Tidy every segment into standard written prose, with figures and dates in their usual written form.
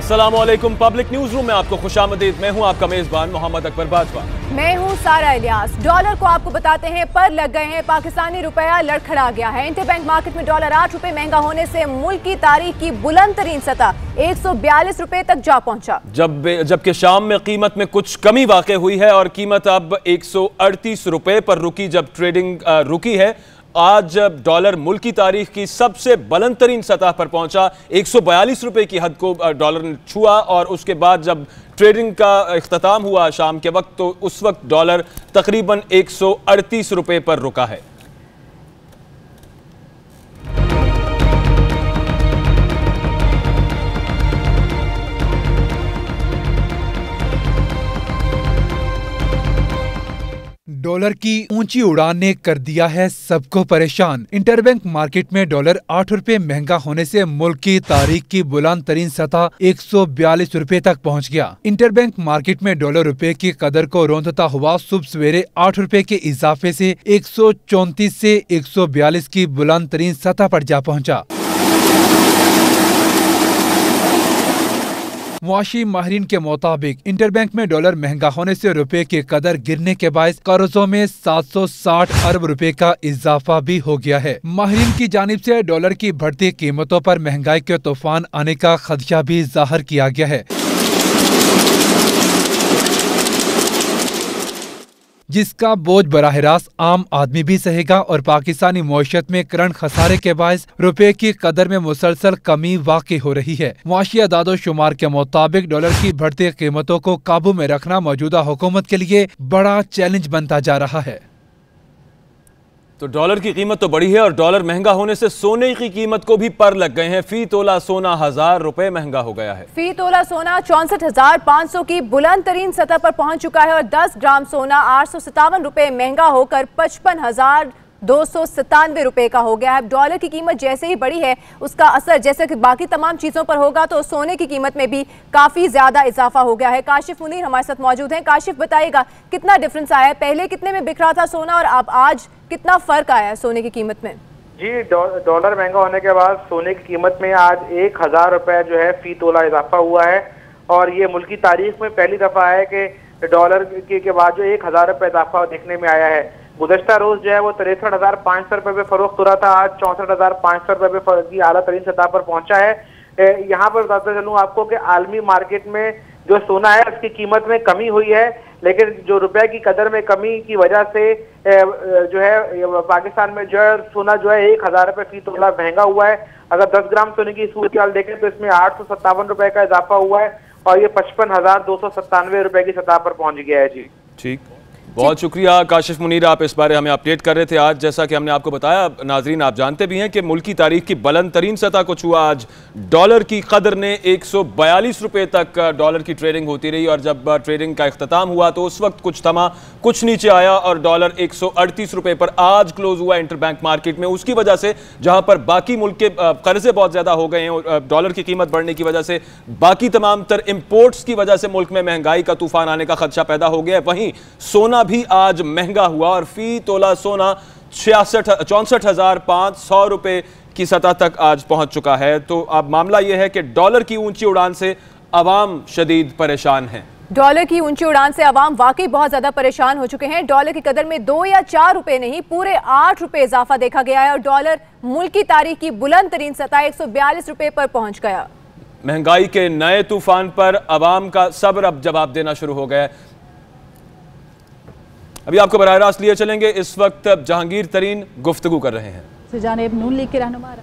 अस्सलामुअलैकुम। Public news room में आपको खुशामदीद। मैं हूं आपका मेजबान मोहम्मद अकबर बाजवा। मैं हूं सारा इलियास। डॉलर को आपको बताते हैं पर लग गए हैं। पाकिस्तानी रुपया लड़खड़ा गया है। इंटरबैंक मार्केट में डॉलर 8 रुपए महंगा होने से मुल्क की तारीख की बुलंद तरीन सतह 142 रुपए तक जा पहुंचा। जबकि शाम में कीमत में कुछ कमी वाक़ हुई है और कीमत अब 138 रुपए पर रुकी। जब ट्रेडिंग रुकी है, आज डॉलर मुल्क की तारीख की सबसे बुलंद तरीन सतह पर पहुंचा। 142 रुपए की हद को डॉलर ने छुआ और उसके बाद जब ट्रेडिंग का इख्तिताम हुआ शाम के वक्त, तो उस वक्त डॉलर तकरीबन 138 रुपए पर रुका है। डॉलर की ऊंची उड़ान ने कर दिया है सबको परेशान। इंटरबैंक मार्केट में डॉलर 8 रुपए महंगा होने से मुल्क की तारीख की बुलंद तरीन सतह 142 रुपए तक पहुंच गया। इंटरबैंक मार्केट में डॉलर रुपए की कदर को रोंदता हुआ सुबह सवेरे 8 रुपए के इजाफे से 134 से 142 की बुलंद तरीन सतह पर जा पहुंचा। मुआशी माहिरीन के मुताबिक इंटरबैंक में डॉलर महंगा होने से रुपए की कदर गिरने के बायस कर्जों में 760 अरब रुपए का इजाफा भी हो गया है। माहिरीन की जानिब से डॉलर की बढ़ती कीमतों पर महंगाई के तूफान आने का खदशा भी जाहिर किया गया है, जिसका बोझ बराह रास्त आम आदमी भी सहेगा और पाकिस्तानी मईशत में करंट खसारे के बायस रुपए की कदर में मुसलसल कमी वाक़ई हो रही है। मुआशी अदादो शुमार के मुताबिक डॉलर की बढ़ती कीमतों को काबू में रखना मौजूदा हुकूमत के लिए बड़ा चैलेंज बनता जा रहा है। तो डॉलर की कीमत तो बढ़ी है और डॉलर महंगा होने से सोने की कीमत को भी पर लग गए हैं। फी तोला सोना 1000 रुपए महंगा हो गया है। फी तोला सोना 64,500 की बुलंद तरीन सतह पर पहुंच चुका है और 10 ग्राम सोना 857 रुपए महंगा होकर 55,297 रुपए का हो गया है। डॉलर की कीमत जैसे ही बढ़ी है, उसका असर जैसे कि बाकी तमाम चीजों पर होगा, तो सोने की कीमत में भी काफी ज्यादा इजाफा हो गया है। काशिफ मुनीर हमारे साथ मौजूद हैं। काशिफ, बताइएगा कितना डिफरेंस आया है? पहले कितने में बिक रहा था सोना और अब आज कितना फर्क आया है सोने की कीमत में? जी, डॉलर महंगा होने के बाद सोने की कीमत में आज 1000 रुपए जो है फी तोला इजाफा हुआ है और ये मुल्क की तारीख में पहली दफा है कि डॉलर के बाद जो 1000 रुपए इजाफा देखने में आया है। गुज़श्ता रोज जो है वो 63,500 रुपए पे फरोख्त हो रहा था, आज 64,500 रुपए पे की आला तरीन सतह पर पहुंचा है। यहाँ पर बताते चलूँ आपको कि आलमी मार्केट में जो सोना है उसकी कीमत में कमी हुई है, लेकिन जो रुपए की कदर में कमी की वजह से जो है पाकिस्तान में जो है सोना जो है 1000 रुपए फी तोला महंगा हुआ है। अगर 10 ग्राम सोने की सूरत हाल देखें तो इसमें 857 रुपए का इजाफा हुआ है और ये 55,297 रुपए की सतह पर पहुंच गया है। जी ठीक, बहुत शुक्रिया काशिफ मुनीर, आप इस बारे हमें अपडेट कर रहे थे। आज जैसा कि हमने आपको बताया, नाजरीन आप जानते भी हैं कि मुल्क की तारीख की बुलंद तरीन सतह को छुआ। आज डॉलर की कदर ने 142 रुपए तक डॉलर की ट्रेडिंग होती रही और जब ट्रेडिंग का इख्तिताम हुआ तो उस वक्त कुछ थमा, कुछ नीचे आया और डॉलर 138 रुपए पर आज क्लोज हुआ इंटरबैंक मार्केट में। उसकी वजह से जहां पर बाकी मुल्क के कर्जे बहुत ज्यादा हो गए हैं, डॉलर की कीमत बढ़ने की वजह से बाकी तमाम तर इम्पोर्ट्स की वजह से मुल्क में महंगाई का तूफान आने का खदशा पैदा हो गया है। वहीं सोना भी आज महंगा हुआ और फी तोला सोना 64,500 रुपए की सतह तक आज पहुंच चुका है। तो अब मामला यह है कि डॉलर की ऊंची उड़ान से अवाम शदीद परेशान है। डॉलर की ऊंची उड़ान से अवाम वाकई बहुत ज्यादा परेशान हो चुके हैं। डॉलर की कदर में 2 या 4 रुपए नहीं, पूरे 8 रुपए इजाफा देखा गया है और डॉलर मुल्क की तारीख की बुलंद तरीन सतह 142 रुपए पर पहुंच गया। महंगाई के नए तूफान पर अवाम का सब्र अब जवाब देना शुरू हो गया है। अभी आपको बराह रास्त लिए चलेंगे। इस वक्त जहांगीर तरीन गुफ्तगू कर रहे हैं। जानेब नून लीग के रहनुमा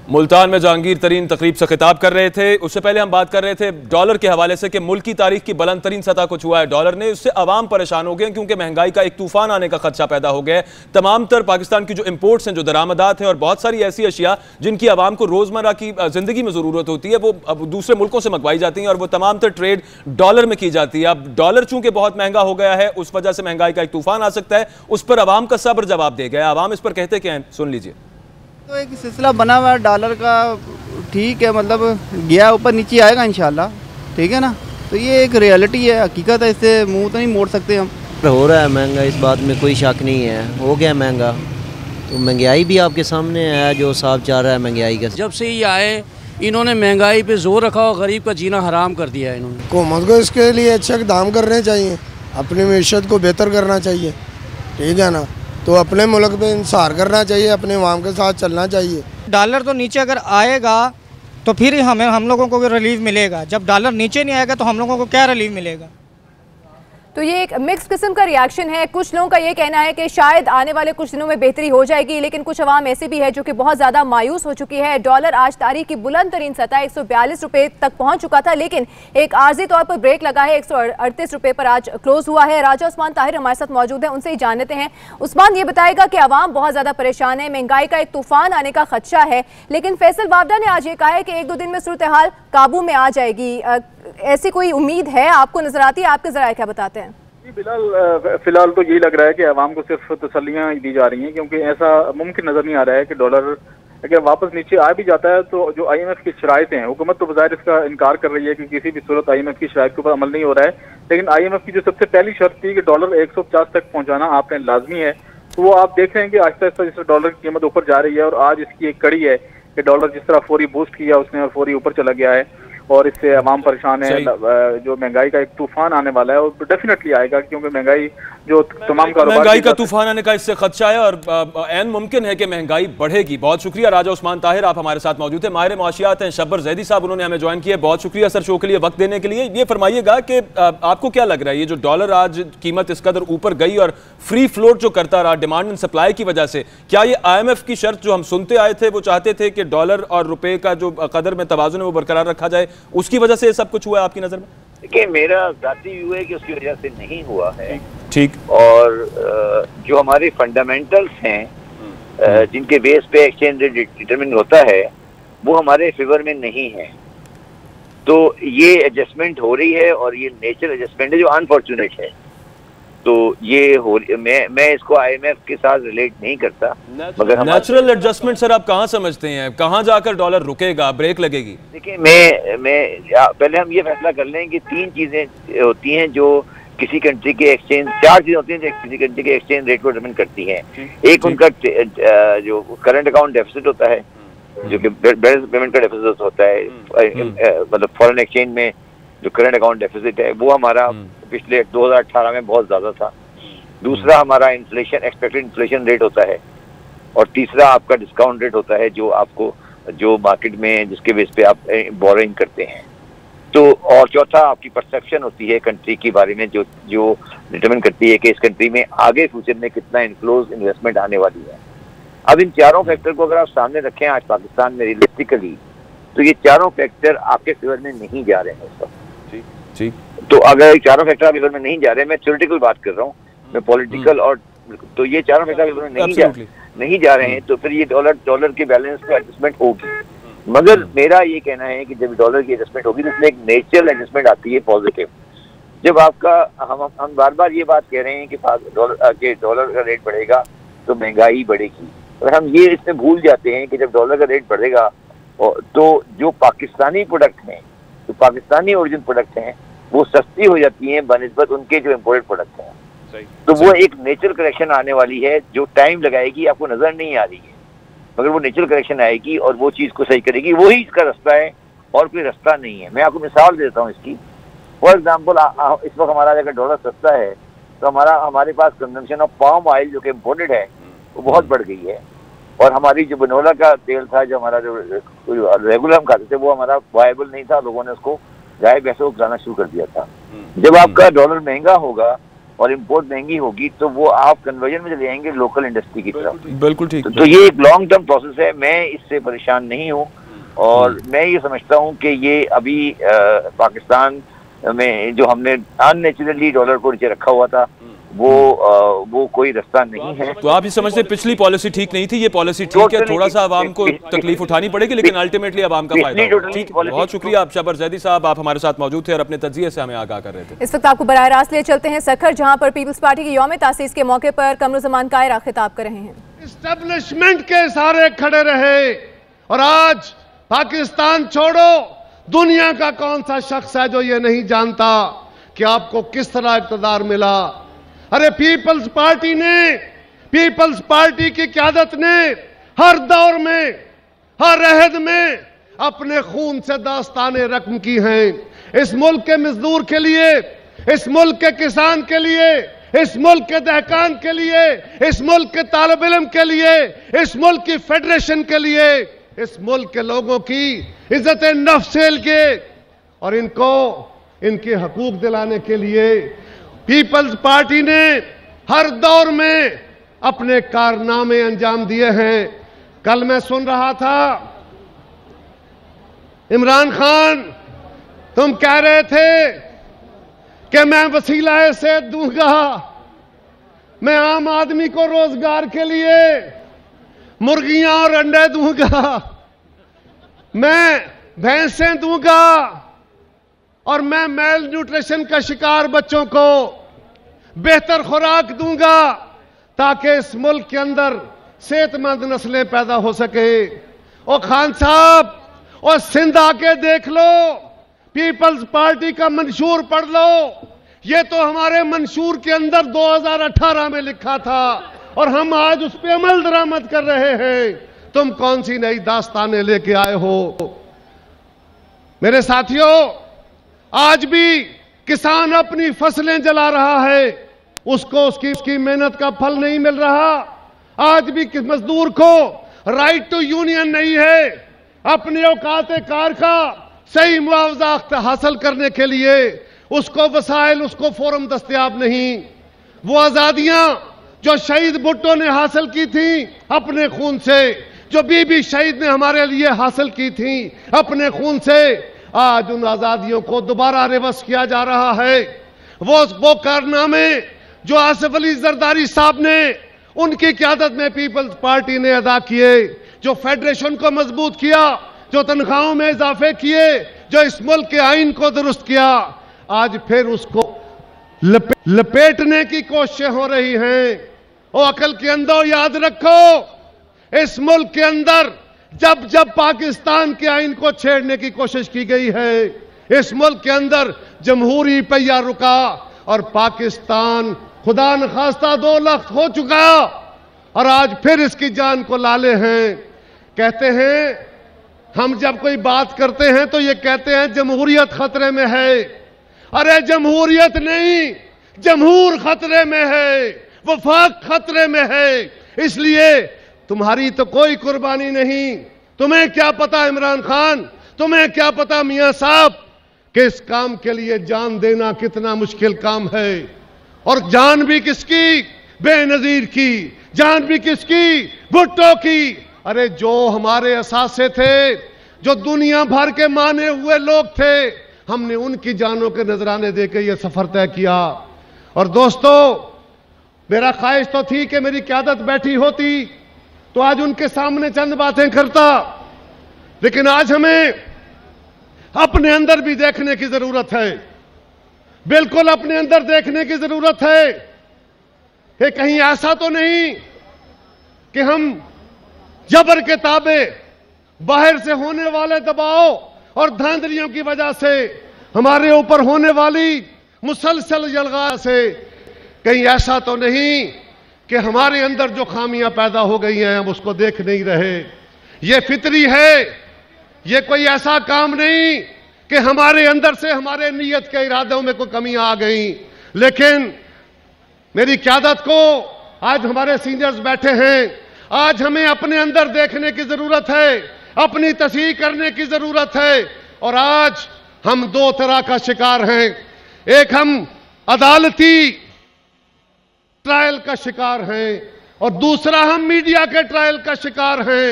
मुल्तान में जहांगीर तरीन तकरीब से खिताब कर रहे थे। उससे पहले हम बात कर रहे थे डॉलर के हवाले से कि मुल्क की तारीख की बुलंद तरीन सतह को छुआ है डॉलर ने। उससे अवाम परेशान हो गए क्योंकि महंगाई का एक तूफान आने का खदशा पैदा हो गया है। तमाम तर पाकिस्तान की जो इंपोर्ट्स हैं, जो दरामदात हैं और बहुत सारी ऐसी अशिया जिनकी अवाम को रोजमर्रा की जिंदगी में जरूरत होती है, वो अब दूसरे मुल्कों से मंगवाई जाती हैं और वो तमाम तर ट्रेड डॉलर में की जाती है। अब डॉलर चूंकि बहुत महंगा हो गया है, उस वजह से महंगाई का एक तूफान आ सकता है। उस पर अवाम का सब्र जवाब दे गया। अवाम इस पर कहते क्या हैं, सुन लीजिए। तो एक सिलसिला बना हुआ है डॉलर का, ठीक है, मतलब गया ऊपर नीचे आएगा इंशाल्लाह, ठीक है ना। तो ये एक रियलिटी है, हकीकत है, इससे मुंह तो नहीं मोड़ सकते हम। हो रहा है महंगा, इस बात में कोई शक नहीं है, हो गया महंगा। तो महंगाई भी आपके सामने है, जो साहब चाह रहा है महंगाई का। जब से ये आए इन्होंने महंगाई पे जोर रखा और गरीब का जीना हराम कर दिया है। इन्होंने हुकूमत को इसके लिए अच्छे दाम करने चाहिए, अपनी मीशत को बेहतर करना चाहिए, ठीक है ना। तो अपने मुल्क पे इंसार करना चाहिए, अपने अवाम के साथ चलना चाहिए। डॉलर तो नीचे अगर आएगा तो फिर हम लोगों को रिलीफ मिलेगा, जब डॉलर नीचे नहीं आएगा तो हम लोगों को क्या रिलीफ मिलेगा। तो ये एक मिक्स किस्म का रिएक्शन है। कुछ लोगों का ये कहना है कि शायद आने वाले कुछ दिनों में बेहतरी हो जाएगी, लेकिन कुछ अवाम ऐसे भी है जो कि बहुत ज़्यादा मायूस हो चुकी है। डॉलर आज तारीख की बुलंद तरीन सतह 142 रुपये तक पहुंच चुका था, लेकिन एक आर्जी तौर पर ब्रेक लगा है। 138 रुपये पर आज क्लोज हुआ है। राजा उस्मान ताहिर हमारे साथ मौजूद है, उनसे ही जान लेते हैं। उस्मान, ये बताएगा कि अवाम बहुत ज़्यादा परेशान है, महंगाई का एक तूफान आने का खदशा है, लेकिन फैसल वावडा ने आज ये कहा है कि 1-2 दिन में सूरत हाल काबू में आ जाएगी। ऐसी कोई उम्मीद है आपको नजर आती है? आपके जरा क्या बताते हैं? फिलहाल तो यही लग रहा है कि अवाम को सिर्फ तसल्लियां दी जा रही हैं, क्योंकि ऐसा मुमकिन नजर नहीं आ रहा है कि डॉलर अगर वापस नीचे आ भी जाता है तो जो IMF की शराइत हैं, हुकूमत तो बज़ाहिर इसका इनकार कर रही है कि किसी भी सूरत IMF की शराइत के ऊपर अमल नहीं हो रहा है, लेकिन IMF की जो सबसे पहली शर्त थी कि डॉलर 150 तक पहुंचाना आपने लाजमी है, तो वो आप देख रहे हैं कि आहिस्ता आहिस्ता जिस डॉलर की कीमत ऊपर जा रही है, और आज इसकी एक कड़ी है कि डॉलर जिस तरह फौरी बूस्ट किया उसने और फौरी ऊपर चला गया है, और इससे अवाम परेशान है। जो महंगाई का एक तूफान आने वाला है वो डेफिनेटली आएगा, क्योंकि महंगाई जो तमाम महंगाई का तूफान आने का इससे खदशा है, और ऐन मुमकिन है कि महंगाई बढ़ेगी। बहुत शुक्रिया राजा उस्मान ताहिर, आप हमारे साथ मौजूद हैं। माहिर मुआशियात हैं शब्बर जैदी साहब, उन्होंने हमें ज्वाइन किया। बहुत शुक्रिया सर शो के लिए वक्त देने के लिए। ये फरमाइएगा कि आपको क्या लग रहा है, ये जो डॉलर आज कीमत इस कदर ऊपर गई और फ्री फ्लोट जो करता रहा डिमांड एंड सप्लाई की वजह से, क्या ये IMF की शर्त जो हम सुनते आए थे, वो चाहते थे कि डॉलर और रुपए का जो कदर में तवाजुन है वो बरकरार रखा जाए, उसकी वजह से सब कुछ हुआ है आपकी नजर में? देखिए, मेरा जाती व्यू है कि उसकी वजह से नहीं हुआ है। ठीक। और जो हमारे फंडामेंटल्स हैं जिनके बेस पे एक्सचेंज रेट डिटरमिन होता है, वो हमारे फेवर में नहीं है। तो ये एडजस्टमेंट हो रही है, और ये नेचुरल एडजस्टमेंट है जो अनफॉर्चुनेट है। तो ये हो मैं इसको IMF के साथ रिलेट नहीं करता, मगर नेचुरल एडजस्टमेंट सर आप कहाँ समझते हैं, कहाँ जाकर डॉलर रुकेगा, ब्रेक लगेगी? देखिए, मैं पहले हम ये फैसला कर लें कि 3 चीजें होती हैं जो किसी कंट्री के एक्सचेंज, 4 चीजें होती हैं जो किसी कंट्री के एक्सचेंज रेट को डिटरमिन करती हैं। एक उनका जो करंट अकाउंट डेफिसिट होता है, जो कि बैलेंस पेमेंट का डेफिसिट होता है, मतलब फॉरेन एक्सचेंज में जो करंट अकाउंट डेफिसिट है वो हमारा पिछले 2018 में बहुत ज्यादा था। दूसरा हमारा इन्फ्लेशन, एक्सपेक्टेड इन्फ्लेशन रेट होता है, और तीसरा आपका डिस्काउंट रेट होता है जो आपको जो मार्केट में जिसके बेस पे आप बोरिंग करते हैं। तो और चौथा आपकी परसेप्शन होती है कंट्री के बारे में, जो डिटरमिन करती है कि इस कंट्री में आगे फ्यूचर में कितना इनफ्लोज इन्वेस्टमेंट आने वाली है। अब इन चारों फैक्टर को अगर आप सामने रखें आज पाकिस्तान में रियलिस्टिकली, तो ये चारों फैक्टर आपके फेवर में नहीं जा रहे हैं इस वक्त। जी। तो अगर चारों फैक्टर आपके फेवर में नहीं जा रहे हैं, मैं थ्योरेटिकल बात कर रहा हूँ, मैं पॉलिटिकल, और तो ये चारों फैक्टर आपके फेवर में नहीं जा रहे हैं, तो फिर ये डॉलर के बैलेंस पे एडजस्टमेंट होगी। मगर मेरा ये कहना है कि जब डॉलर की एडजस्टमेंट होगी तो इसमें एक नेचुरल एडजस्टमेंट आती है पॉजिटिव। जब आपका हम बार बार ये बात कह रहे हैं कि डॉलर का रेट बढ़ेगा तो महंगाई बढ़ेगी, और हम ये इसमें भूल जाते हैं कि जब डॉलर का रेट बढ़ेगा तो जो पाकिस्तानी प्रोडक्ट हैं, जो पाकिस्तानी ओरिजिन प्रोडक्ट हैं, वो सस्ती हो जाती हैं बनिस्बत उनके जो इम्पोर्टेड प्रोडक्ट हैं। तो वो एक नेचुरल करेक्शन आने वाली है जो टाइम लगाएगी, आपको नजर नहीं आ रही है, मगर वो नेचुरल करेक्शन आएगी और वो चीज को सही करेगी। वही इसका रास्ता है, और कोई रास्ता नहीं है। मैं आपको मिसाल देता हूँ इसकी। फॉर एग्जाम्पल, इस वक्त हमारा अगर डॉलर सस्ता है तो हमारे पास कंजम्पशन ऑफ पाम ऑयल जो कि इम्पोर्टेड है वो बहुत बढ़ गई है, और हमारी जो बनोला का तेल था, जो हमारा जो रेगुलर हम खाते थे, वो हमारा वायबल नहीं था। लोगों ने उसको गाय भैंसों को खिलाना शुरू कर दिया था। जब आपका डॉलर महंगा होगा और इंपोर्ट महंगी होगी तो वो आप कन्वर्जन में चले जाएंगे लोकल इंडस्ट्री की तरफ। बिल्कुल ठीक। तो ये एक लॉन्ग टर्म प्रोसेस है, मैं इससे परेशान नहीं हूँ, और मैं ये समझता हूँ कि ये अभी पाकिस्तान में जो हमने अननेचुरली डॉलर को नीचे रखा हुआ था वो कोई रास्ता नहीं है। तो आप ये समझते पिछली पॉलिसी ठीक नहीं थी, ये पॉलिसी ठीक है, थोड़ा सा आवाम को तकलीफ उठानी पड़ेगी लेकिन अल्टीमेटली आवाम का फायदा। ठीक, बहुत शुक्रिया आप शब्बर जैदी साहब, आप हमारे साथ मौजूद थे और अपने तज्जिए से हमें आगाह कर रहे थे। इस वक्त आपको बराह रास्त ले चलते हैं सखर, जहां पर पीपल्स पार्टी की यौम तासीस के मौके पर कमरुज़्ज़मान कायरा खिताब कर रहे हैं। एस्टेब्लिशमेंट के सारे खड़े रहे, और आज पाकिस्तान छोड़ो दुनिया का कौन सा शख्स है जो ये नहीं जानता कि आपको किस तरह इक़्तिदार मिला। अरे पीपल्स पार्टी ने पीपल्स पार्टी की क़यादत ने हर दौर में, हर अहद में अपने खून से दास्ताने रकम की हैं। इस मुल्क के मजदूर के लिए, इस मुल्क के किसान के लिए, इस मुल्क के दहकान के लिए, इस मुल्क के तालिब इल्म के लिए, इस मुल्क की फेडरेशन के लिए, इस मुल्क के लोगों की इज्जत नफ्स के लिए और इनको इनके हकूक दिलाने के लिए पीपल्स पार्टी ने हर दौर में अपने कारनामे अंजाम दिए हैं। कल मैं सुन रहा था, इमरान खान तुम कह रहे थे कि मैं वसीला से दूंगा, मैं आम आदमी को रोजगार के लिए मुर्गियां और अंडे दूंगा, मैं भैंसें दूंगा और मैं मेल न्यूट्रिशन का शिकार बच्चों को बेहतर खुराक दूंगा ताकि इस मुल्क के अंदर सेहतमंद नस्लें पैदा हो सके। ओ खान साहब, और सिंध आके देख लो, पीपल्स पार्टी का मंशूर पढ़ लो। ये तो हमारे मंशूर के अंदर 2018 में लिखा था और हम आज उस पर अमल दरामद कर रहे हैं। तुम कौन सी नई दास्तानें लेके आए हो? मेरे साथियों, आज भी किसान अपनी फसलें जला रहा है, उसको उसकी मेहनत का फल नहीं मिल रहा। आज भी मजदूर को राइट टू यूनियन नहीं है, अपने औकात कार का सही मुआवजा हासिल करने के लिए उसको वसाइल, उसको फोरम दस्तयाब नहीं। वो आजादियां जो शहीद भुट्टो ने हासिल की थी अपने खून से, जो बीबी शहीद ने हमारे लिए हासिल की थी अपने खून से, आज उन आजादियों को दोबारा रिवर्स किया जा रहा है। वो कारनामे जो आसिफ अली जरदारी साहब ने, उनकी क़यादत में पीपल्स पार्टी ने अदा किए, जो फेडरेशन को मजबूत किया, जो तनख्वाहों में इजाफे किए, जो इस मुल्क के आइन को दुरुस्त किया, आज फिर उसको लपेटने की कोशिशें हो रही हैं। और अकल के अंदर याद रखो, इस मुल्क के अंदर जब जब पाकिस्तान के आइन को छेड़ने की कोशिश की गई है, इस मुल्क के अंदर जमहूरी पहिया रुका और पाकिस्तान खुदा न खास्ता 2 लाख हो चुका और आज फिर इसकी जान को लाले हैं। कहते हैं, हम जब कोई बात करते हैं तो ये कहते हैं जमहूरियत खतरे में है। अरे जमहूरियत नहीं, जमहूर खतरे में है, वफाक खतरे में है। इसलिए तुम्हारी तो कोई कुर्बानी नहीं। तुम्हें क्या पता इमरान खान, तुम्हें क्या पता मियां साहब कि इस काम के लिए जान देना कितना मुश्किल काम है। और जान भी किसकी? बेनजीर की। जान भी किसकी? भुट्टो की। अरे जो हमारे असासे थे, जो दुनिया भर के माने हुए लोग थे, हमने उनकी जानों के नजराने देकर यह सफर तय किया। और दोस्तों, मेरा ख्वाहिश तो थी कि मेरी क़यादत बैठी होती तो आज उनके सामने चंद बातें करता, लेकिन आज हमें अपने अंदर भी देखने की जरूरत है। बिल्कुल अपने अंदर देखने की जरूरत है कि कहीं ऐसा तो नहीं कि हम जबर के ताबे, बाहर से होने वाले दबाव और धांधलियों की वजह से, हमारे ऊपर होने वाली मुसलसल जलगा से कहीं ऐसा तो नहीं कि हमारे अंदर जो खामियां पैदा हो गई हैं हम उसको देख नहीं रहे। ये फितरी है, ये कोई ऐसा काम नहीं कि हमारे अंदर से हमारे नीयत के इरादों में कोई कमियां आ गई। लेकिन मेरी क़यादत को आज हमारे सीनियर्स बैठे हैं, आज हमें अपने अंदर देखने की जरूरत है, अपनी तस्हीह करने की जरूरत है। और आज हम 2 तरह का शिकार हैं। एक हम अदालती ट्रायल का शिकार हैं और दूसरा हम मीडिया के ट्रायल का शिकार हैं।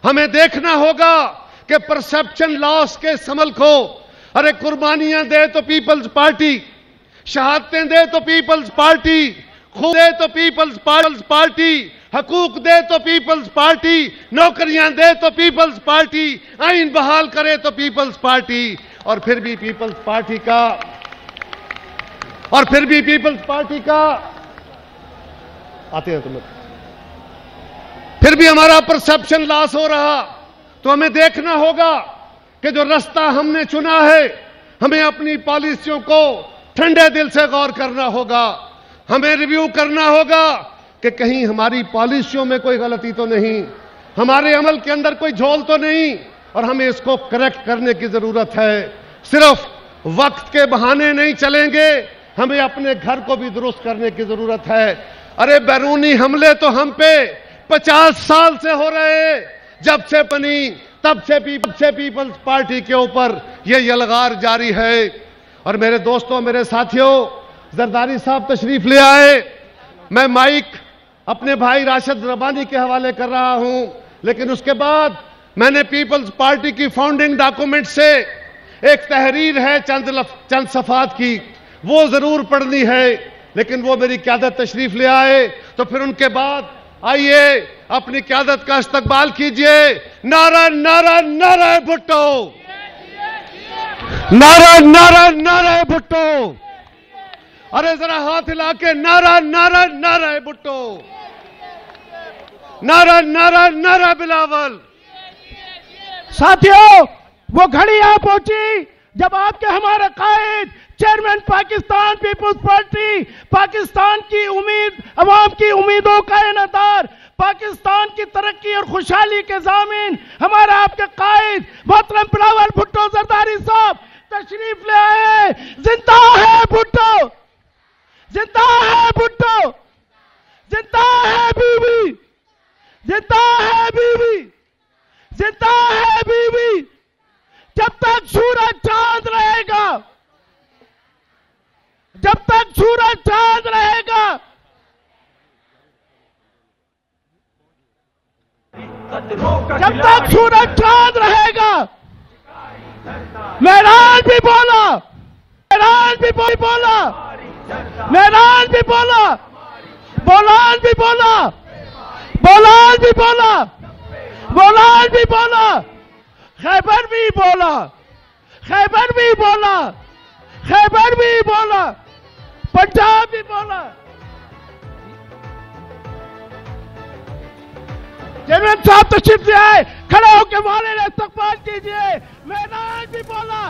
हमें देखना होगा कि परसेप्शन लॉस के समल को, अरे कुर्बानियां दे तो पीपल्स पार्टी, शहादतें दे तो पीपल्स पार्टी, खून दे तो पीपल्स पार्टी, हकूक दे तो पीपल्स पार्टी, नौकरियां दे तो पीपल्स पार्टी, आइन बहाल करे तो पीपल्स पार्टी। और फिर भी पीपल्स पार्टी का आते हैं तुम, फिर भी हमारा परसेप्शन लॉस हो रहा। तो हमें देखना होगा कि जो रास्ता हमने चुना है, हमें अपनी पॉलिसियों को ठंडे दिल से गौर करना होगा। हमें रिव्यू करना होगा कि कहीं हमारी पॉलिसियों में कोई गलती तो नहीं, हमारे अमल के अंदर कोई झोल तो नहीं, और हमें इसको करेक्ट करने की जरूरत है। सिर्फ वक्त के बहाने नहीं चलेंगे, हमें अपने घर को भी दुरुस्त करने की जरूरत है। अरे बैरूनी हमले तो हम पे 50 साल से हो रहे, जब से बनी तब से पीपल्स पार्टी के ऊपर ये यलगार जारी है। और मेरे दोस्तों, मेरे साथियों, जरदारी साहब तशरीफ ले आए, मैं माइक अपने भाई राशिद रबानी के हवाले कर रहा हूं, लेकिन उसके बाद मैंने पीपल्स पार्टी की फाउंडिंग डॉक्यूमेंट से एक तहरीर है चंद सफात की, वो जरूर पढ़नी है, लेकिन वो मेरी क़यादत तशरीफ ले आए तो फिर उनके बाद आइए अपनी क़यादत का इस्तकबाल कीजिए। नारा नारा नारा भुट्टो, नारा नारा नारा भुट्टो, अरे जरा हाथ हिला के नारा नारा नारा भुट्टो, नारा नारा नारा बिलावल। साथियों, वो घड़ी आ पहुंची जब आपके हमारे कायद चेयरमैन पाकिस्तान पीपुल्स पार्टी, पाकिस्तान की उम्मीद, अवाम की उम्मीदों का इनादार, पाकिस्तान की तरक्की और खुशहाली के ज़ामिन हमारे आपके कायद मोहतरम बिलावल भुट्टो जरदारी साहब तशरीफ ले आए। जिंदा है भुट्टो, जिंदा है भुट्टो, जिंदा है बीवी, जिंदा है बीवी, जिंदा है बीवी। जब तक सूरज चांद रहेगा, जब तक सूरज चांद रहेगा, जब तक सूरज चांद रहेगा। मेहरान भी बोला, मेहरान भी बोला, मेहरान भी बोला, बोलान भी बोला, बोलान भी बोला, बोलान भी बोला, खैबर भी बोला, खैबर भी बोला, खैबर भी बोला, पंजाब भी बोला। चेयरमैन साहब तशरीफ ले आए, खड़े होकर वाले ने इस्तकबाल कीजिए। मैदान भी बोला,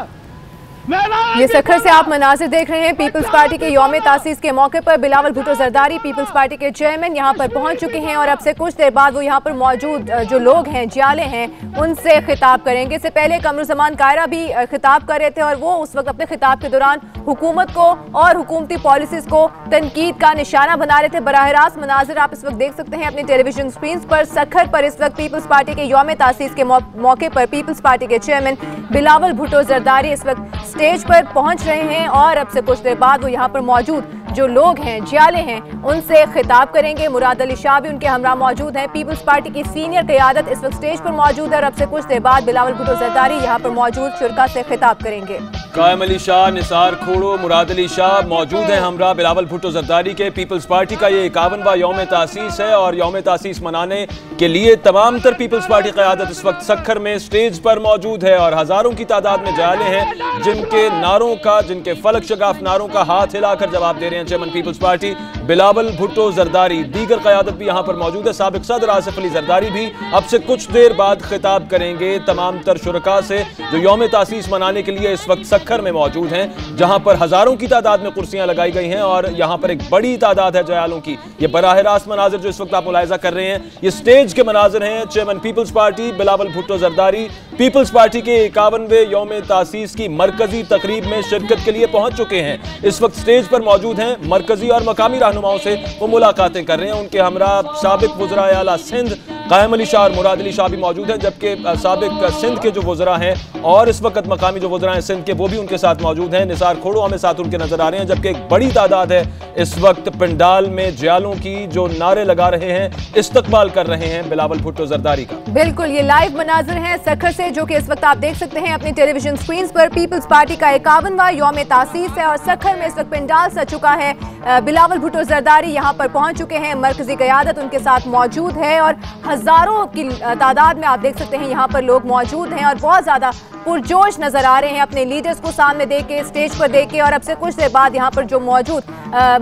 ये सखर से आप मनाजिर देख रहे हैं। पीपल्स पार्टी के यौम तासीस के मौके पर बिलावल भुट्टो जरदारी पीपल्स पार्टी के चेयरमैन यहां पर पहुंच चुके हैं और अब से कुछ देर बाद वो यहां पर मौजूद जो लोग हैं, जियाले हैं, उनसे खिताब करेंगे। इससे पहले कमरुज़्ज़मान कायरा भी खिताब कर रहे थे और वो उस वक्त अपने खिताब के दौरान हुकूमत को और हुकूमती पॉलिसीज़ को तनकीद का निशाना बना रहे थे। बराह रास्त मनाजिर आप इस वक्त देख सकते हैं अपनी टेलीविजन स्क्रीन पर। सखर पर इस वक्त पीपल्स पार्टी के यौम तासीस के मौके पर पीपल्स पार्टी के चेयरमैन बिलावल भुट्टो जरदारी इस वक्त स्टेज पर पहुंच रहे हैं और अब से कुछ देर बाद वो यहाँ पर मौजूद जो लोग हैं, जियाले हैं, उनसे खिताब करेंगे। मुराद अली शाह भी उनके हमरा मौजूद हैं। पीपल्स पार्टी की सीनियर क़यादत इस वक्त स्टेज पर मौजूद है और अब से कुछ देर बाद बिलावल भुट्टो जरदारी यहाँ पर मौजूद शुरका से खिताब करेंगे। कायम अली शाह, निसार खोड़ो, मुराद अली शाह मौजूद हैं हमरा बिलावल भुट्टो जरदारी के। पीपल्स पार्टी का ये 51वां यौम तासीस है और यौम तासीस मनाने के लिए तमाम तर पीपल्स पार्टी क़यादत इस वक्त सखर में स्टेज पर मौजूद है और हज़ारों की तादाद में जियाले हैं जिनके नारों का, जिनके फलक शगाफ नारों का हाथ हिलाकर जवाब दे रहे हैं chairman Peoples Party Bilawal Bhutto Zardari. दीगर क़यादत भी यहाँ पर मौजूद है। साबिक़ सदर आसिफ अली जरदारी भी अब से कुछ देर बाद खिताब करेंगे तमाम तर शुरका से जो यौम तासीस मनाने के लिए इस वक्त सखर में मौजूद हैं, जहाँ पर हज़ारों की तादाद में कुर्सियाँ लगाई गई हैं और यहाँ पर एक बड़ी तादाद है जयालों की। ये बराह रास्त मनाजिर जो इस वक्त आप मुलाहिज़ा कर रहे हैं, ये स्टेज के मनाजिर हैं। Chairman Peoples Party Bilawal Bhutto Zardari Peoples Party के 51वें यौम तासीस की मरकजी तकरीब में शिरकत के लिए पहुंच चुके हैं। इस वक्त स्टेज पर मौजूद हैं। मरकजी और मकामी रहनुमाओं से वो मुलाकातें कर रहे हैं। उनके हमरा साबिक वज़राए आला सिंध कायम अली शाह और मुराद अली शाह भी मौजूद हैं, जबकि साबिक सिंध के जो वज़रा हैं और इस वक्त मकामी जो वज़रा हैं सिंध के, वो भी उनके साथ मौजूद हैं। निसार खोड़ो हमें साथ उनके नजर आ रहे हैं, जबकि एक बड़ी तादाद है इस वक्त पंडाल में जियालों की जो नारे लगा रहे हैं, इस्तकबाल कर रहे हैं बिलावल भुट्टो जरदारी का। बिल्कुल, ये लाइव मनाजिर हैं सखर से जो कि इस वक्त आप देख सकते हैं अपनी टेलीविजन स्क्रीन पर। पीपल्स पार्टी का 51वां यौम तासीस है और सखर में इस वक्त पंडाल सज चुका है। बिलावल भुट्टो जरदारी यहाँ पर पहुंच चुके हैं। मरकजी क़यादत उनके साथ मौजूद है और हजारों की तादाद में आप देख सकते हैं यहाँ पर लोग मौजूद हैं और बहुत ज़्यादा पुरजोश नजर आ रहे हैं अपने लीडर्स को सामने देख के, स्टेज पर देख के। और अब से कुछ देर बाद यहाँ पर जो मौजूद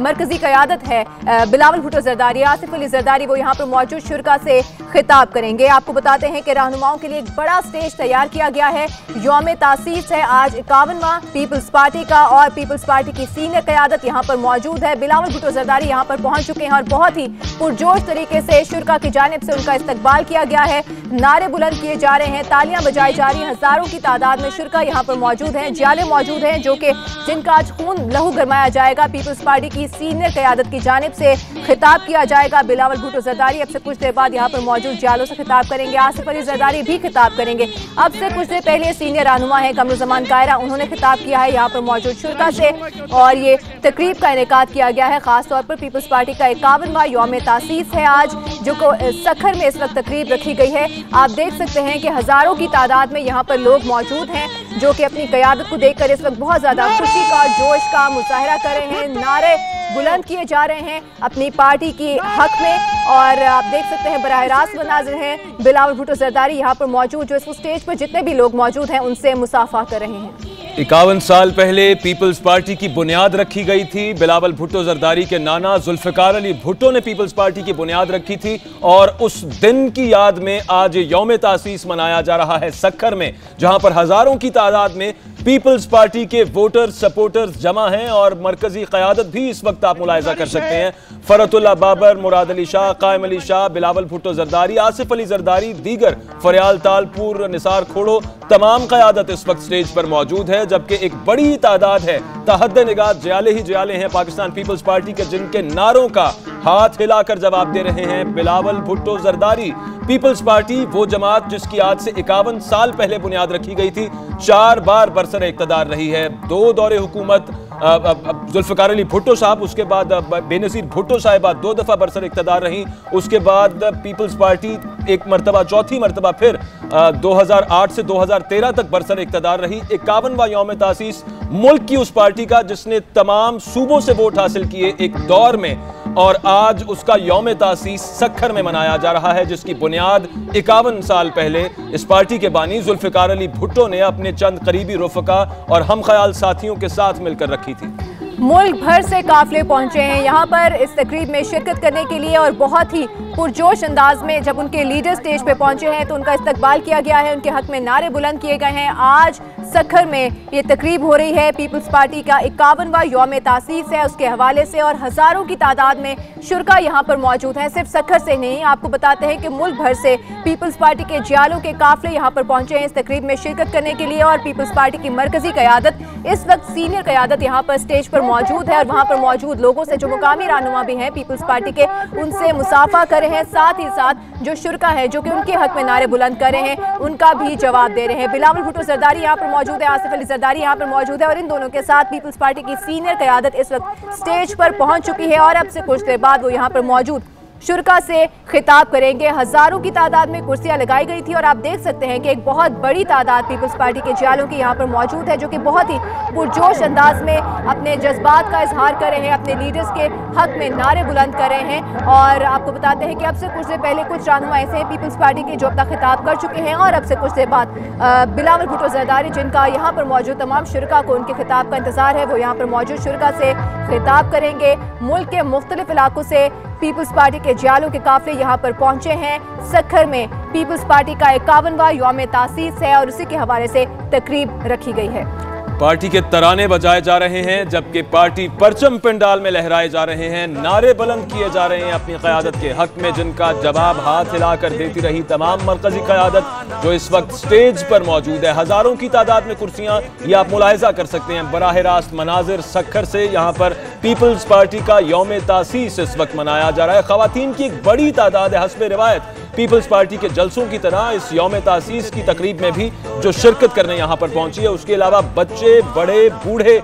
मरकजी क़यादत है बिलावल भुट्टो ज़रदारी, आसिफ अली ज़रदारी, वो यहाँ पर मौजूद शुरा से खिताब करेंगे। आपको बताते हैं कि रहनुमाओं के लिए एक बड़ा स्टेज तैयार किया गया है। यौम तासीस है आज 51वां पीपल्स पार्टी का और पीपल्स पार्टी की सीनियर क़यादत यहाँ पर मौजूद है। बिलावल भुट्टो ज़रदारी यहाँ पर पहुँच चुके हैं और बहुत ही पुरजोश तरीके से शुरा की जानिब से उनका इस्तकबाल किया गया है। नारे बुलंद किए जा रहे हैं, तालियां बजाई जा रही हैं। हजारों की तादाद में शुरा यहाँ पर मौजूद हैं, जियाले मौजूद हैं जो कि जिनका आज खून लहू गरमाया जाएगा। पीपल्स पार्टी की सीनियर क़यादत की जानिब से खिताब किया जाएगा। बिलावल भुट्टो ज़रदारी अब से कुछ देर बाद यहाँ पर मौजूद जियालों से खिताब करेंगे। आसिफ अली ज़रदारी भी खिताब करेंगे। अब से कुछ देर पहले सीनियर रहनुमा है कमरुज़्ज़मान कायरा, उन्होंने खिताब किया है यहाँ पर मौजूद शुरा से और ये तकरीब का इनेकाद किया गया है। खासतौर पर पीपल्स पार्टी का 51वां यौम तासीस है आज, जो सखर में इस वक्त तकरीब रखी गई है। आप देख सकते हैं कि हजारों की तादाद में यहाँ पर लोग मौजूद हैं जो कि अपनी क़यादत को देखकर इस वक्त बहुत ज़्यादा खुशी का, जोश का मुजाहरा कर रहे हैं। नारे बुलंद किए जा रहे हैं अपनी पार्टी की हक में और आप देख सकते हैं बराह रास्त मनाज़िर हैं। बिलावल भुट्टो ज़रदारी यहाँ पर मौजूद, जो इस स्टेज पर जितने भी लोग मौजूद हैं उनसे मुसाफा कर रहे हैं। 51 साल पहले पीपल्स पार्टी की बुनियाद रखी गई थी। बिलावल भुट्टो ज़रदारी के नाना जुल्फ़िकार अली भुट्टो ने पीपल्स पार्टी की बुनियाद रखी थी और उस दिन की याद में आज यौम तासीस मनाया जा रहा है सखर में, जहां पर हजारों की तादाद में पीपल्स पार्टी के वोटर्स, सपोर्टर्स जमा हैं और मरकजी क़यादत भी इस वक्त आप मुलाहिज़ा कर सकते हैं। फरतुल्ला बाबर, मुराद अली शाह, कायम अली शाह, बिलावल भुट्टो ज़रदारी, आसिफ अली ज़रदारी, दीगर फरियाल तालपुर, निसार खोड़ो, तमाम क़यादत इस वक्त स्टेज पर मौजूद है। जबकि एक बड़ी तादाद है तहद निगाह जियाले ही जियाले हैं पाकिस्तान पीपल्स पार्टी के, जिनके नारों का हाथ हिलाकर जवाब दे रहे हैं बिलावल भुट्टो ज़रदारी। पीपल्स पार्टी वो जमात जिसकी आज से 51 साल पहले बुनियाद रखी गई थी, 4 बार बरसर इक़्तिदार रही है। 2 दौरे हुकूमत जुल्फ़िकार अली भुट्टो साहब, उसके बाद बेनज़ीर भुट्टो साहिबा 2 दफ़ा बरसर इक़्तिदार रहीं। उसके बाद पीपल्स पार्टी एक मरतबा, चौथी मरतबा फिर 2008 से 2013 तक बरसर इक़्तिदार रही। 51वां यौम तासीस मुल्क की उस पार्टी का जिसने तमाम सूबों से वोट हासिल किए एक दौर में, और आज उसका यौम तासीस सखर में मनाया जा रहा है, जिसकी बुनियाद 51 साल पहले इस पार्टी के बानी जुल्फ़िकार अली भुट्टो ने अपने चंद करीबी रुफ़का और हम ख्याल साथियों के साथ मिलकर रखी थी। मुल्क भर से काफिले पहुंचे हैं यहाँ पर इस तकरीब में शिरकत करने के लिए और बहुत ही पुरजोश अंदाज में जब उनके लीडर स्टेज पे पहुंचे हैं तो उनका इस्तकबाल किया गया है, उनके हक में नारे बुलंद किए गए हैं। आज सखर में ये तकरीब हो रही है, पीपल्स पार्टी का 51वां यौम तासीस है उसके हवाले से और हज़ारों की तादाद में शुरा यहाँ पर मौजूद हैं। सिर्फ सखर से नहीं, आपको बताते हैं कि मुल्क भर से पीपल्स पार्टी के जियालों के काफिले यहाँ पर पहुंचे हैं इस तकरीब में शिरकत करने के लिए। और पीपल्स पार्टी की मरकजी क़यादत, इस वक्त सीनियर क़यादत यहाँ पर स्टेज पर मौजूद है और वहाँ पर मौजूद लोगों से, जो मुकामी रहनुमा भी हैं पीपल्स पार्टी के, उनसे मुसाफा कर रहे हैं। साथ ही साथ जो शुरा है जो कि उनके हक में नारे बुलंद कर रहे हैं उनका भी जवाब दे रहे हैं। बिलावल भुट्टो ज़रदारी यहाँ पर मौजूद है, आसिफ अली ज़रदारी यहाँ पर मौजूद है और इन दोनों के साथ पीपल्स पार्टी की सीनियर क़यादत इस वक्त स्टेज पर पहुंच चुकी है और अब से कुछ देर बाद वो यहाँ पर मौजूद शुरा से खिताब करेंगे। हजारों की तादाद में कुर्सियां लगाई गई थी और आप देख सकते हैं कि एक बहुत बड़ी तादाद पीपल्स पार्टी के जियालों की यहाँ पर मौजूद है, जो कि बहुत ही पुरजोश अंदाज में अपने जज्बात का इजहार कर रहे हैं, अपने लीडर्स के हक में नारे बुलंद कर रहे हैं। और आपको बताते हैं कि अब से कुछ देर पहले कुछ रहनुमा ऐसे हैं पीपल्स पार्टी के जो अपना खिताब कर चुके हैं और अब से कुछ देर बाद बिलावल भुट्टो ज़रदारी, जिनका यहाँ पर मौजूद तमाम शुरा को उनके खिताब का इंतजार है, वो यहाँ पर मौजूद शुरा से खिताब करेंगे। मुल्क के मुख्तलिफ इलाकों से पीपल्स पार्टी के जियालों के काफिले यहाँ पर पहुंचे हैं। सखर में पीपल्स पार्टी का 51वां यौम तासीस है और उसी के हवाले से तकरीब रखी गई है। पार्टी के तराने बजाए जा रहे हैं जबकि पार्टी परचम पंडाल में लहराए जा रहे हैं, नारे बुलंद किए जा रहे हैं अपनी क़यादत के हक में, जिनका जवाब हाथ हिलाकर देती रही तमाम मरकजी क़यादत जो इस वक्त स्टेज पर मौजूद है। हजारों की तादाद में कुर्सियां, ये आप मुलाहिजा कर सकते हैं बराह रास्त मनाजिर सखर से। यहाँ पर पीपल्स पार्टी का यौम तासीस इस वक्त मनाया जा रहा है। ख़वातीन की एक बड़ी तादाद है, हस्बे रिवायत पीपल्स पार्टी के जलसों की तरह इस यौम तासीस की तकरीब में भी जो शिरकत करने यहाँ पर पहुंची है। उसके अलावा बच्चे, बड़े, बूढ़े,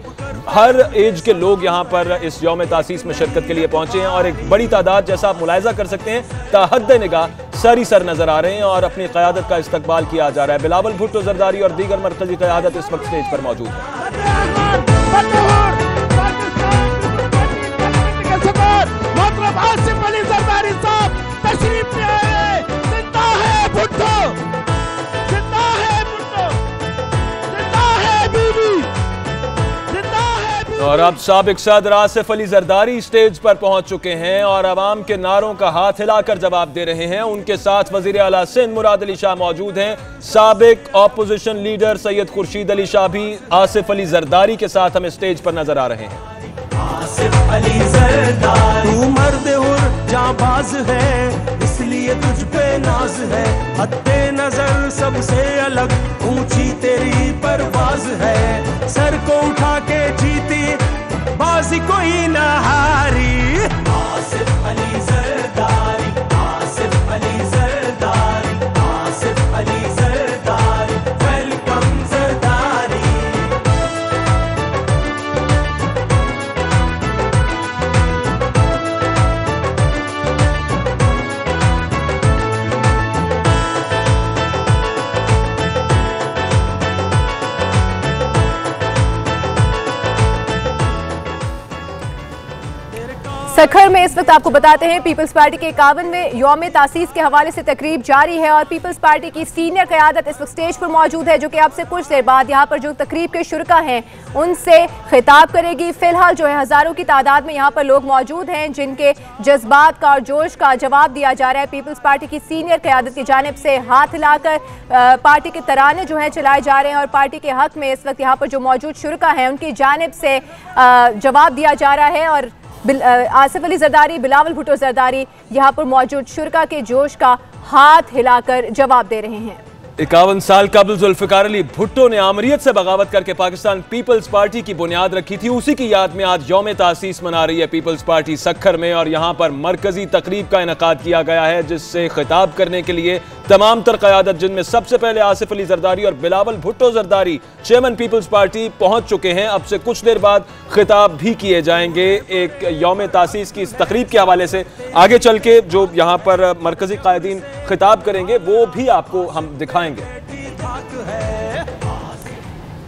हर एज के लोग यहाँ पर इस यौम तासीस में शिरकत के लिए पहुंचे हैं और एक बड़ी तादाद, जैसा आप मुलाहिजा कर सकते हैं, ताहद निगाह सर ही सर नजर आ रहे हैं और अपनी क़यादत का इस्तकबाल किया जा रहा है। बिलावल भुट्टो ज़रदारी और दीगर मरकजी क़यादत इस वक्त स्टेज पर मौजूद है। भुट्टो, जिंदा है भुट्टो, जिंदा है बीबी, जिंदा है बीबी। और अब साबिक सदर आसिफ अली जरदारी स्टेज पर पहुंच चुके हैं और अवाम के नारों का हाथ हिलाकर जवाब दे रहे हैं। उनके साथ वजीर आला सिंध मुराद अली शाह मौजूद हैं। साबिक ऑपोजिशन लीडर सैयद खुर्शीद अली शाह भी आसिफ अली जरदारी के साथ हमें स्टेज पर नजर आ रहे हैं। आसिफ अली जरदारी, तू मर्द हुर जाबाज है, इसलिए तुझ पे नाज है, हत्ते नजर सबसे अलग, ऊंची तेरी परवाज है, सर को उठा के जीती बाजी कोई न हारी। आसिफ अली जरदारी, आसिफ अली जरदारी, आसिफ अली जरदारी, वेलकम जरदारी। सखर में इस वक्त आपको बताते हैं पीपल्स पार्टी के 51वें यौम तासीस के हवाले से तकरीब जारी है और पीपल्स पार्टी की सीनियर क़यादत इस वक्त स्टेज पर मौजूद है, जो कि आपसे कुछ देर बाद यहाँ पर जो तकरीब के शुरका हैं उनसे खिताब करेगी। फिलहाल जो है हज़ारों की तादाद में यहाँ पर लोग मौजूद हैं जिनके जज्बात का और जोश का जवाब दिया जा रहा है। पीपल्स पार्टी की सीनियर क़यादत की जानिब से हाथ हिलाकर पार्टी के तराने जो हैं चलाए जा रहे हैं और पार्टी के हक़ में इस वक्त यहाँ पर जो मौजूद शुरका हैं उनकी जानिब से जवाब दिया जा रहा है। और आसिफ अली जरदारी, बिलावल भुट्टो जरदारी यहाँ पर मौजूद शुरका के जोश का हाथ हिलाकर जवाब दे रहे हैं। 51 साल कबल जुल्फ़िकार अली भुट्टो ने आमरीत से बगावत करके पाकिस्तान पीपल्स पार्टी की बुनियाद रखी थी। उसी की याद में आज यौम तासीस मना रही है पीपल्स पार्टी सखर में और यहाँ पर मरकजी तकरीब का इनेकाद किया गया है जिससे खिताब करने के लिए तमाम तर क़यादत, जिनमें सबसे पहले आसिफ अली जरदारी और Bilawal Bhutto Zardari chairman Peoples Party पहुंच चुके हैं। अब से कुछ देर बाद खिताब भी किए जाएंगे एक यौम तासीस की इस तकरीब के हवाले से। आगे चल के जो यहाँ पर मरकजी कायदीन खिताब करेंगे वो भी आपको हम दिखाएंगे।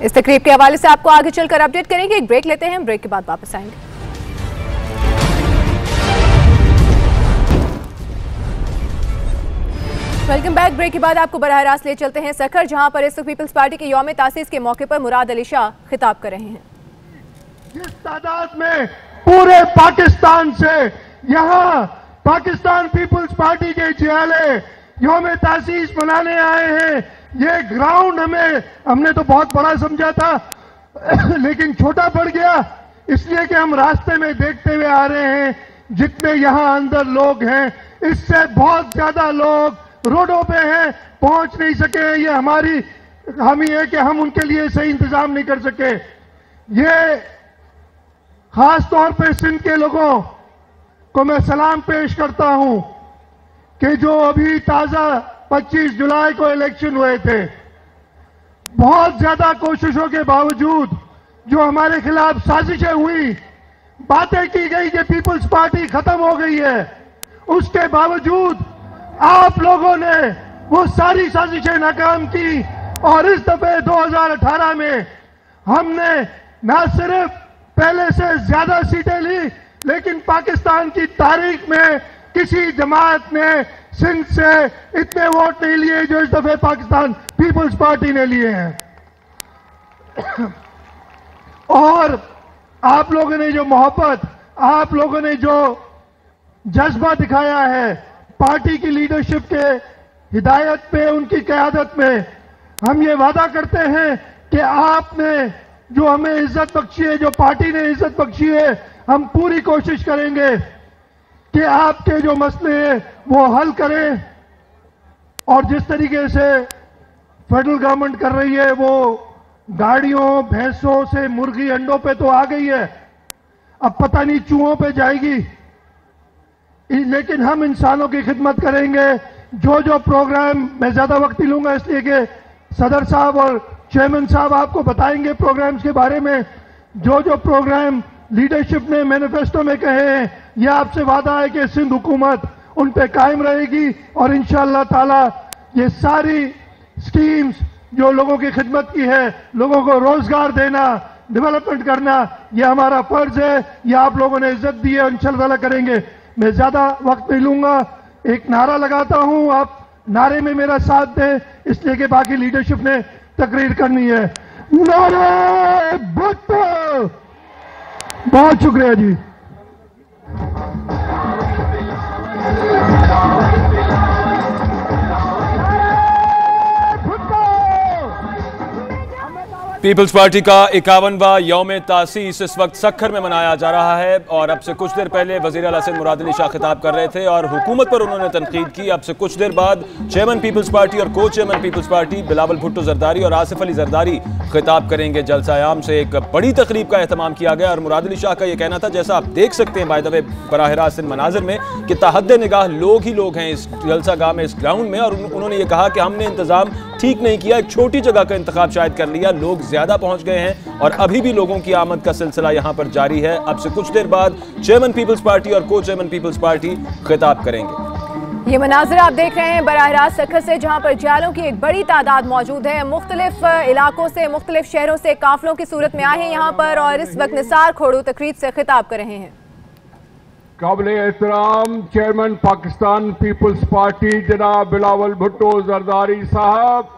इस तकरीब के हवाले से आपको आगे चलकर अपडेट करेंगे। एक ब्रेक लेते हैं, ब्रेक के बाद वापस आएंगे। Welcome back. ब्रेक के बाद आपको बराह रास्त ले चलते हैं सखर, जहां पर इस पीपल्स पार्टी के यौम तासीस के मौके पर मुराद अली शाह खिताब कर रहे हैं। जिस तादाद में पूरे पाकिस्तान से यहाँ पाकिस्तान पीपल्स पार्टी के जियाले यौम तासीस मनाने आए हैं, ये ग्राउंड हमने तो बहुत बड़ा समझा था लेकिन छोटा पड़ गया, इसलिए कि हम रास्ते में देखते हुए आ रहे हैं जितने यहाँ अंदर लोग हैं इससे बहुत ज्यादा लोग रोडों पे हैं, पहुंच नहीं सके। ये हमारी खामी है कि हम उनके लिए सही इंतजाम नहीं कर सके। ये खास तौर पे सिंध के लोगों को मैं सलाम पेश करता हूं कि जो अभी ताजा 25 जुलाई को इलेक्शन हुए थे, बहुत ज्यादा कोशिशों के बावजूद जो हमारे खिलाफ साजिशें हुई, बातें की गई कि पीपल्स पार्टी खत्म हो गई है, उसके बावजूद आप लोगों ने वो सारी साजिशें नाकाम की और इस दफे 2018 में हमने न सिर्फ पहले से ज्यादा सीटें ली लेकिन पाकिस्तान की तारीख में किसी जमात ने सिंध से इतने वोट नहीं लिए जो इस दफे पाकिस्तान पीपल्स पार्टी ने लिए हैं। और आप लोगों ने जो मोहब्बत, आप लोगों ने जो जज्बा दिखाया है पार्टी की लीडरशिप के हिदायत पे, उनकी क़यादत में, हम ये वादा करते हैं कि आपने जो हमें इज्जत बख्शी है, जो पार्टी ने इज्जत बख्शी है, हम पूरी कोशिश करेंगे कि आपके जो मसले हैं वो हल करें। और जिस तरीके से फेडरल गवर्नमेंट कर रही है वो गाड़ियों भैंसों से मुर्गी अंडों पे तो आ गई है, अब पता नहीं चूहों पे जाएगी, लेकिन हम इंसानों की खिदमत करेंगे। जो जो प्रोग्राम, मैं ज्यादा वक्त नहीं लूंगा इसलिए कि सदर साहब और चेयरमैन साहब आपको बताएंगे प्रोग्राम्स के बारे में। जो जो प्रोग्राम लीडरशिप ने मैनिफेस्टो में कहे हैं, यह आपसे वादा है कि सिंध हुकूमत उन पे कायम रहेगी और इंशाअल्लाह ताला ये सारी स्कीम्स जो लोगों की खिदमत की है, लोगों को रोजगार देना, डेवलपमेंट करना, यह हमारा फर्ज है, यह आप लोगों ने इज्जत दी है, इंशाअल्लाह ताला करेंगे। मैं ज्यादा वक्त नहीं लूंगा, एक नारा लगाता हूं, आप नारे में मेरा साथ दें, इसलिए कि बाकी लीडरशिप ने तकरीर करनी है। नारे भुट्टो। बहुत शुक्रिया जी। पीपल्स पार्टी का 51वां यौम तासीस इस वक्त सक्खर में मनाया जा रहा है और अब से कुछ देर पहले वज़ीर आला सिंध मुराद अली शाह खिताब कर रहे थे और हुकूमत पर उन्होंने तनकीद की। अब से कुछ देर बाद चेयरमैन पीपल्स पार्टी और को chairman Peoples Party Bilawal Bhutto Zardari और आसिफ अली जरदारी खिताब करेंगे। जलसा-ए-आम से एक बड़ी तकरीब का एहतमाम किया गया और मुराद अली शाह का यह कहना था, जैसा आप देख सकते हैं बाय द वे बराह रास्त इन मनाजिर में, कि ताहद्दे निगाह लोग ही लोग हैं इस जलसा गाह में, इस ग्राउंड में। और उन्होंने ये कहा कि हमने इंतजाम ठीक नहीं किया, एक छोटी जगह का इंतखाब शायद कर लिया, लोग ज्यादा पहुंच गए हैं और अभी भी लोगों की आमद का सिलसिला यहां पर जारी है। अब से कुछ देर बाद चेयरमैन पीपल्स पार्टी और को चेयरमैन पीपल्स पार्टी खिताब करेंगे। ये मनाज़िर आप देख रहे हैं बराह रास्त सक्खर से, जहां पर जालों की एक बड़ी तादाद मौजूद है। मुख्तलिफ इलाकों से, मुख्तलिफ शहरों से काफिलों की सूरत में आए हैं यहाँ पर और इस वक्त निसार खोड़ू तकरीर से खिताब कर रहे हैं। काबिल एहतराम चेयरमैन पाकिस्तान पीपल्स पार्टी जनाब बिलावल भुट्टो जरदारी साहब,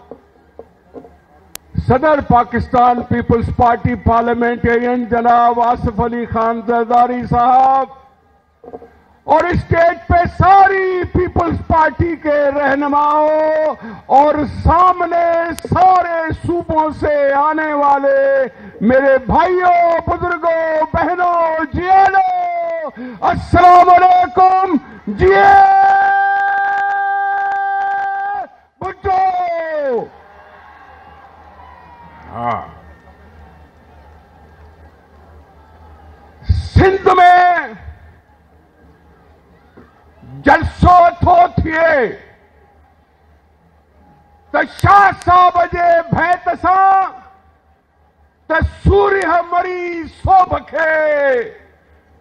सदर पाकिस्तान पीपल्स पार्टी पार्लियामेंटेरियन जनाब आसिफ अली खान जरदारी साहब और स्टेज पे सारी पीपल्स पार्टी के रहनुमाओं और सामने सारे सूबों से आने वाले मेरे भाइयों, बुजुर्गों, बहनों, जियानों, अस्सलाम वालेकुम। जिए भुट्टो। हाँ, सिंध में जलसो थो थिए त शाह साहब जे भैत सां त सूर्य मरी सोभ खे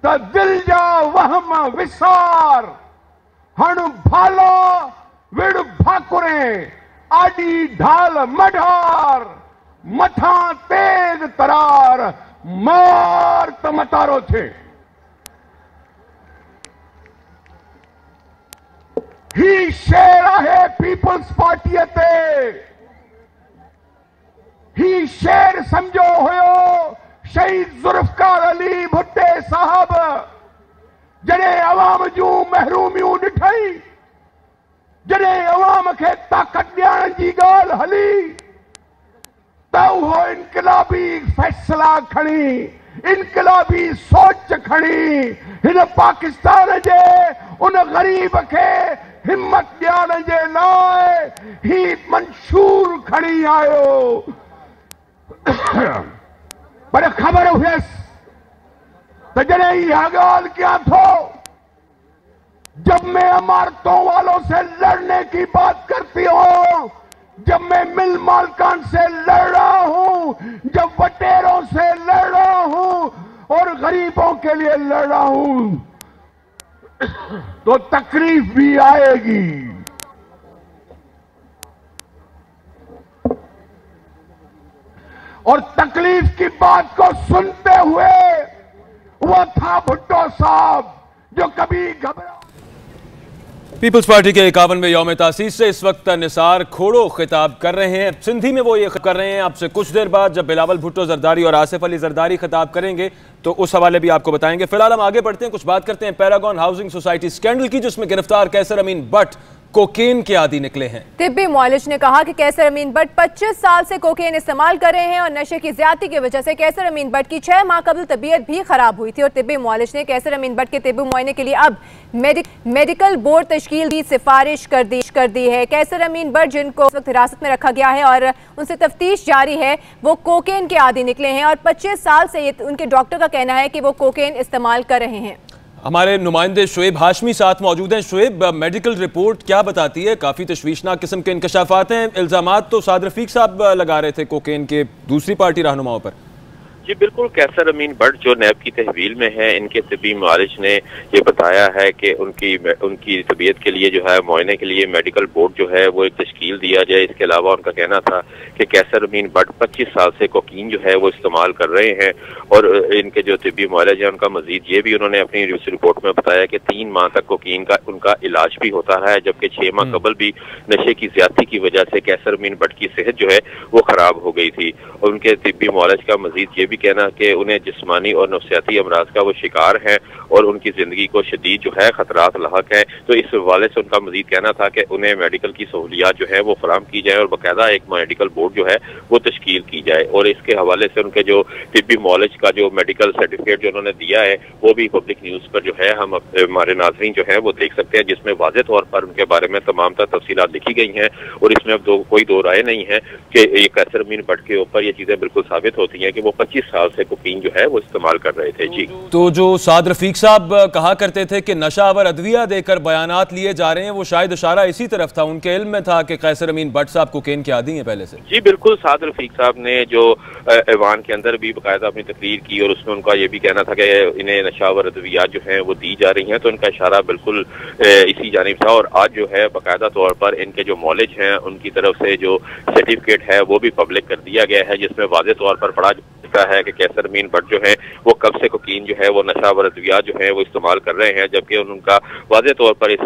त दिल जा वहम विसार हण भालो विड़ भाकुरे आडी ढाल मढार मथा तेज तरार मार त मतारो थे। ही शेर आहे पीपल्स पार्टी ते। ही शेर समझो हुयो शहीद जुल्फकार अली भुट्टे साहब जॾहिं अवाम जूं महरूमियूं ॾिठई, जॾहिं अवाम खे ताक़त ॾियण जी ॻाल्हि हली त उहो इनकलाबी फैसला खणी, इनकलाबी सोच खणी हिन पाकिस्तान जे उन ग़रीब खे हिम्मत ॾियण जे लाइ ही मंशूर खणी आयो। पर खबर हुयसि त जॾहिं इहा ॻाल्हि कयां थो, जब मैं इमारतों वालों से लड़ने की बात करती हूं, जब मैं मिल मालकान से लड़ रहा हूं, जब वटेरों से लड़ रहा हूं और गरीबों के लिए लड़ रहा हूं, तो तकलीफ भी आएगी। और तकलीफ की बात को सुनते हुए वो था भुट्टो साहब जो कभी घबरा। पीपल्स पार्टी के 51वें यौम तासीस से इस वक्त निसार खोड़ो खिताब कर रहे हैं, सिंधी में वो ये कर रहे हैं। आपसे कुछ देर बाद जब बिलावल भुट्टो जरदारी और आसिफ अली जरदारी खिताब करेंगे तो उस हवाले भी आपको बताएंगे। फिलहाल हम आगे बढ़ते हैं, कुछ बात करते हैं पैरागॉन हाउसिंग सोसाइटी स्कैंडल की, जिसमें गिरफ्तार कैसर अमीन भट्ट कोकेन के आदी निकले हैं। तिब्बी मुआलिज ने कहा कि कैसर अमीन भट्ट 25 साल से कोकेन इस्तेमाल कर रहे हैं और नशे की ज्यादती की वजह से कैसर अमीन भट्ट की 6 माह कबल तबीयत भी खराब हुई थी और तिब्बी मुआलिज ने कैसर अमीन भट्ट के तिब्बी मुआयने के लिए अब मेडिकल बोर्ड तश्कील की सिफारिश कर दी है। कैसर अमीन भट्ट जिनको इस वक्त हिरासत में रखा गया है और उनसे तफ्तीश जारी है, वो कोकेन के आदी निकले हैं और 25 साल से ये उनके डॉक्टर का कहना है कि वो कोकेन इस्तेमाल कर रहे हैं। हमारे नुमाइंदे शुएब हाशमी साथ मौजूद हैं। शुएब, मेडिकल रिपोर्ट क्या बताती है? काफ़ी तशवीशनाक किस्म के इंकशाफात हैं। इल्ज़ामात तो साद रफीक साहब लगा रहे थे कोकेन के दूसरी पार्टी रहनुमाओं पर। जी बिल्कुल, कैसर अमीन भट्ट जो नैब की तहवील में है, इनके तिब्बी मुआलिज ने ये बताया है कि उनकी तबीयत के लिए जो है मुआयने के लिए मेडिकल बोर्ड जो है वो एक तश्कील दिया जाए। इसके अलावा उनका कहना था कि कैसर अमीन भट्ट 25 साल से कोकीन जो है वो इस्तेमाल कर रहे हैं और इनके जो तिब्बी मुआलिज है उनका मजीद ये भी उन्होंने अपनी रिपोर्ट में बताया कि 3 माह तक कोकीन का उनका इलाज भी होता है, जबकि 6 माह कबल भी नशे की ज्यादती की वजह से कैसर अमीन भट्ट की सेहत जो है वो खराब हो गई थी। और उनके तिब्बी मुआलिज का मजीद ये भी कहना कि उन्हें जिस्मानी और नफ्सियाती अमराज का वो शिकार हैं और उनकी जिंदगी को शदीद जो है खतरात लाहक हैं। तो इस हवाले से उनका मजीद कहना था कि उन्हें मेडिकल की सहूलियात जो है वो फराम की जाए और बाकायदा एक मेडिकल बोर्ड जो है वो तश्कील की जाए। और इसके हवाले से उनके जो तिब्बी मॉलेज का जो मेडिकल सर्टिफिकेट जो उन्होंने दिया है वो भी पब्लिक न्यूज पर जो है हम हमारे नाज़रीन जो है वो देख सकते हैं, जिसमें वाज़ेह तौर पर उनके बारे में तमाम तफसीलात लिखी गई हैं और इसमें अब कोई दो राय नहीं है कि ये कैसर अमीन भट्ट के ऊपर ये चीजें बिल्कुल साबित होती हैं कि वो 25 साल से कोकीन जो है वो इस्तेमाल कर रहे थे। जी तो जो साद रफीक साहब कहा करते थे कि नशा व अदविया देकर बयानात लिए जा रहे हैं, वो शायद इशारा इसी तरफ था, उनके इल्म में था कि कैसर अमीन भट्ट साहब कोकेन के आदी हैं पहले से। जी बिल्कुल, साद रफीक साहब ने जो ऐवान के अंदर भी बाकायदा अपनी तकरीर की और उसमें उनका ये भी कहना था कि इन्हें नशा व अदवियात जो है वो दी जा रही हैं, तो उनका इशारा बिल्कुल इसी जानिब था। और आज जो है बाकायदा तौर पर इनके जो मॉलेज हैं उनकी तरफ से जो सर्टिफिकेट है वो भी पब्लिक कर दिया गया है, जिसमें वाज़ेह तौर पर पढ़ा है कि कैसर अमीन भट्ट जो है वो कब से कोकीन जो है वो नशा व अदवियात जो है वो इस्तेमाल कर रहे हैं, जबकि उनका वाज़ेह तौर पर इस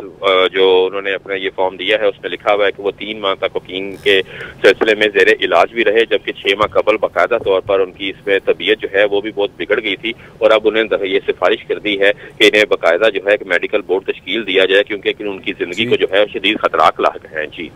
जो उन्होंने अपना ये फॉर्म दिया है उसमें लिखा हुआ है कि वो 3 माह तक कोकीन के सिलसिले में ज़ेरे इलाज भी रहे, जबकि 6 माह कबल बाकायदा तौर पर उनकी इसमें तबीयत जो है वो भी बहुत बिगड़ गई थी। और अब उन्हें ये सिफारिश कर दी है कि इन्हें बाकायदा जो है मेडिकल बोर्ड तश्कील दिया जाए, क्योंकि उनकी जिंदगी को जो है शदीद खतरात लाक है। जी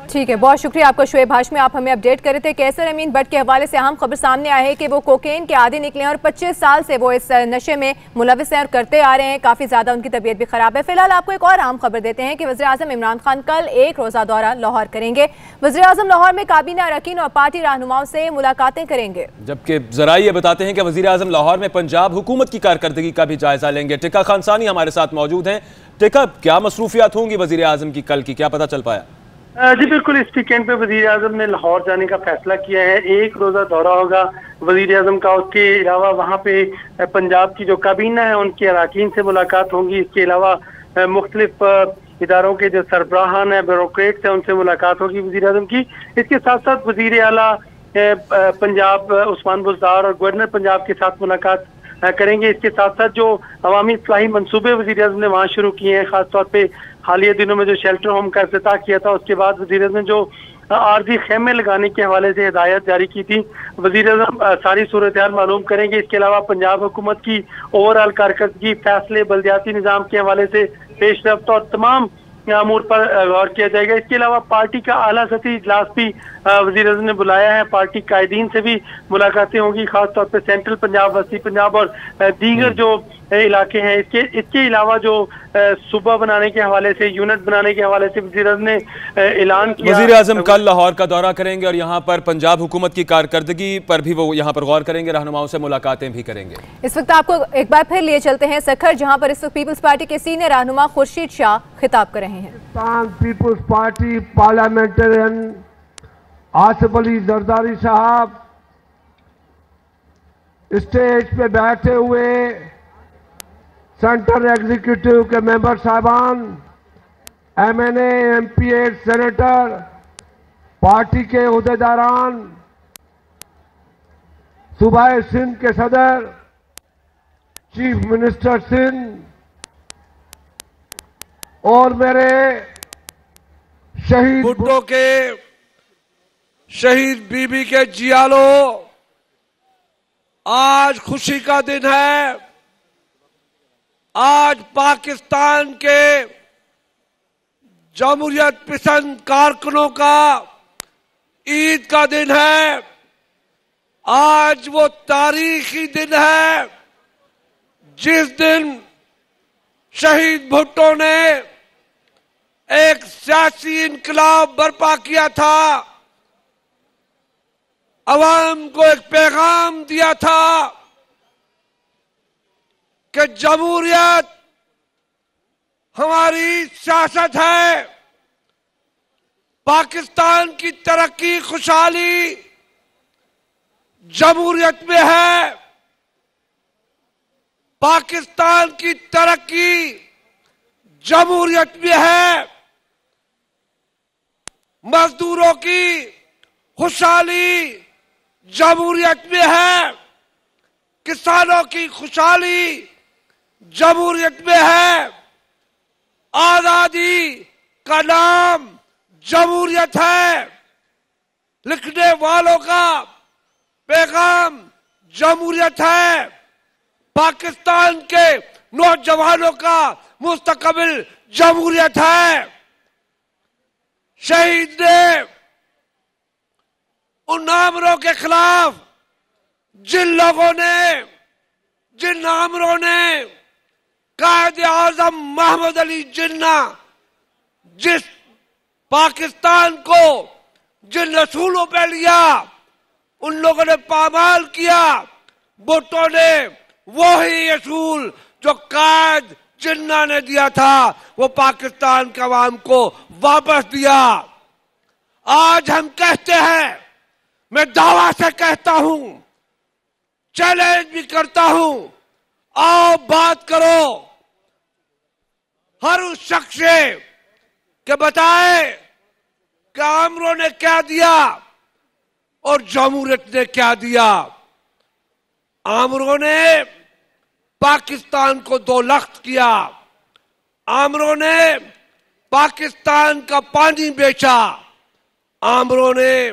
ठीक है, बहुत शुक्रिया आपका शुएब हाशमी, आप हमें अपडेट कर रहे थे। कैसर अमीन भट्ट के हवाले से अहम खबर सामने आई है कि वो कोकेन के आदी निकले और 25 साल से वो इस नशे में मुलविस हैं और करते आ रहे हैं, काफी ज्यादा उनकी तबीयत भी खराब है। फिलहाल आपको एक और अहम खबर देते हैं कि वज़ीर-ए-आज़म इमरान खान कल एक रोजा दौरा लाहौर करेंगे। वज़ीर-ए-आज़म लाहौर में काबीना अरकान और पार्टी रहनुमाओं से मुलाकातें करेंगे, जबकि जरा ये बताते हैं कि वज़ीर-ए-आज़म लाहौर में पंजाब हुकूमत की कारकर्दगी का भी जायजा लेंगे। टिका खानसानी हमारे साथ मौजूद हैं। टिका, क्या मसरूफियात होंगी वज़ीर-ए-आज़म की कल की, क्या पता चल पाया? जी बिल्कुल, इस वीकेंड पे वजीर आजम ने लाहौर जाने का फैसला किया है। एक रोजा दौरा होगा वजीर आजम का। उसके अलावा वहाँ पे पंजाब की जो काबीना है उनके अरकान से मुलाकात होगी। इसके अलावा मुख्तलिफ इदारों के जो सरबराहान है, ब्यूरोक्रेट्स हैं, उनसे मुलाकात होगी वजीर आजम की। इसके साथ साथ वजीर आला पंजाब उस्मान बुज़दार और गवर्नर पंजाब के साथ मुलाकात करेंगे। इसके साथ साथ जो अवामी फलाही मनसूबे वज़ीर आज़म ने वहाँ शुरू किए हैं, खासतौर पे हालिया दिनों में जो शेल्टर होम का इफ्तिताह किया था, उसके बाद वज़ीर आज़म ने जो आर्जी खेमे लगाने के हवाले से हिदायत जारी की थी, वज़ीर आज़म सारी सूरत हाल मालूम करेंगे। इसके अलावा पंजाब हुकूमत की ओवरऑल कारकर्दगी, फैसले, बल्दियाती निज़ाम के हवाले से पेशरफ्त और तमाम अमूर पर गौर किया जाएगा। इसके अलावा पार्टी का आला सतही इजलास भी वज़ीर आज़म ने बुलाया है। पार्टी कायदीन से भी मुलाकातें होंगी, खासतौर पर सेंट्रल पंजाब, वस्ती पंजाब और दीगर जो इलाके हैं। इसके अलावा जो सूबा बनाने के हवाले से, यूनिट बनाने के हवाले से वज़ीर आज़म ने ऐलान किया। वज़ीर आज़म कल लाहौर का दौरा करेंगे और यहाँ पर पंजाब हुकूमत की कारकर्दगी पर भी वो यहाँ पर गौर करेंगे, रहनुमाओं से मुलाकातें भी करेंगे। इस वक्त आपको एक बार फिर लिए चलते हैं सखर, जहाँ पर इस वक्त पीपल्स पार्टी के सीनियर रहनुमा खुर्शीद शाह खिताब कर रहे हैं। पीपल्स पार्टी पार्लियामेंटेरियन आसिफ अली जरदारी साहब स्टेज पे बैठे हुए, सेंट्रल एग्जीक्यूटिव के मेंबर साहबान, MNA, MPA, सेनेटर, पार्टी के उहदेदारान, सूबाए सिंध के सदर, चीफ मिनिस्टर सिंध और मेरे शहीद भुट्टो के शहीद बीबी के जियालो, आज खुशी का दिन है। आज पाकिस्तान के जमहूरियत पसंद कारकुनों का ईद का दिन है। आज वो तारीखी दिन है जिस दिन शहीद भुट्टो ने एक सियासी इनकलाब बर्पा किया था, अवाम को एक पैगाम दिया था कि जमहूरियत हमारी सियासत है, पाकिस्तान की तरक्की खुशहाली जमहूरियत में है, पाकिस्तान की तरक्की जमहूरियत में है, मजदूरों की खुशहाली जमहूरियत में है, किसानों की खुशहाली जमहूरियत में है, आजादी का नाम जमहूरियत है, लिखने वालों का पैगाम जमहूरियत है, पाकिस्तान के नौजवानों का मुस्तकबिल जमहूरियत है। शहीद ने उन आमरों के खिलाफ जिन लोगों ने, जिन आमरों ने कायदे आजम मोहम्मद अली जिन्ना जिस पाकिस्तान को जिन रसूलों पे लिया, उन लोगों ने पामाल किया। भुट्टो ने वही रसूल जो कायद जिन्ना ने दिया था वो पाकिस्तान के अवाम को वापस दिया। आज हम कहते हैं, मैं दावा से कहता हूं, चैलेंज भी करता हूं, आओ बात करो, हर उस शख्स से कि बताए कि आमरों ने क्या दिया और जमहूरियत ने क्या दिया। आमरों ने पाकिस्तान को दो लख्त किया, आमरों ने पाकिस्तान का पानी बेचा, आमरों ने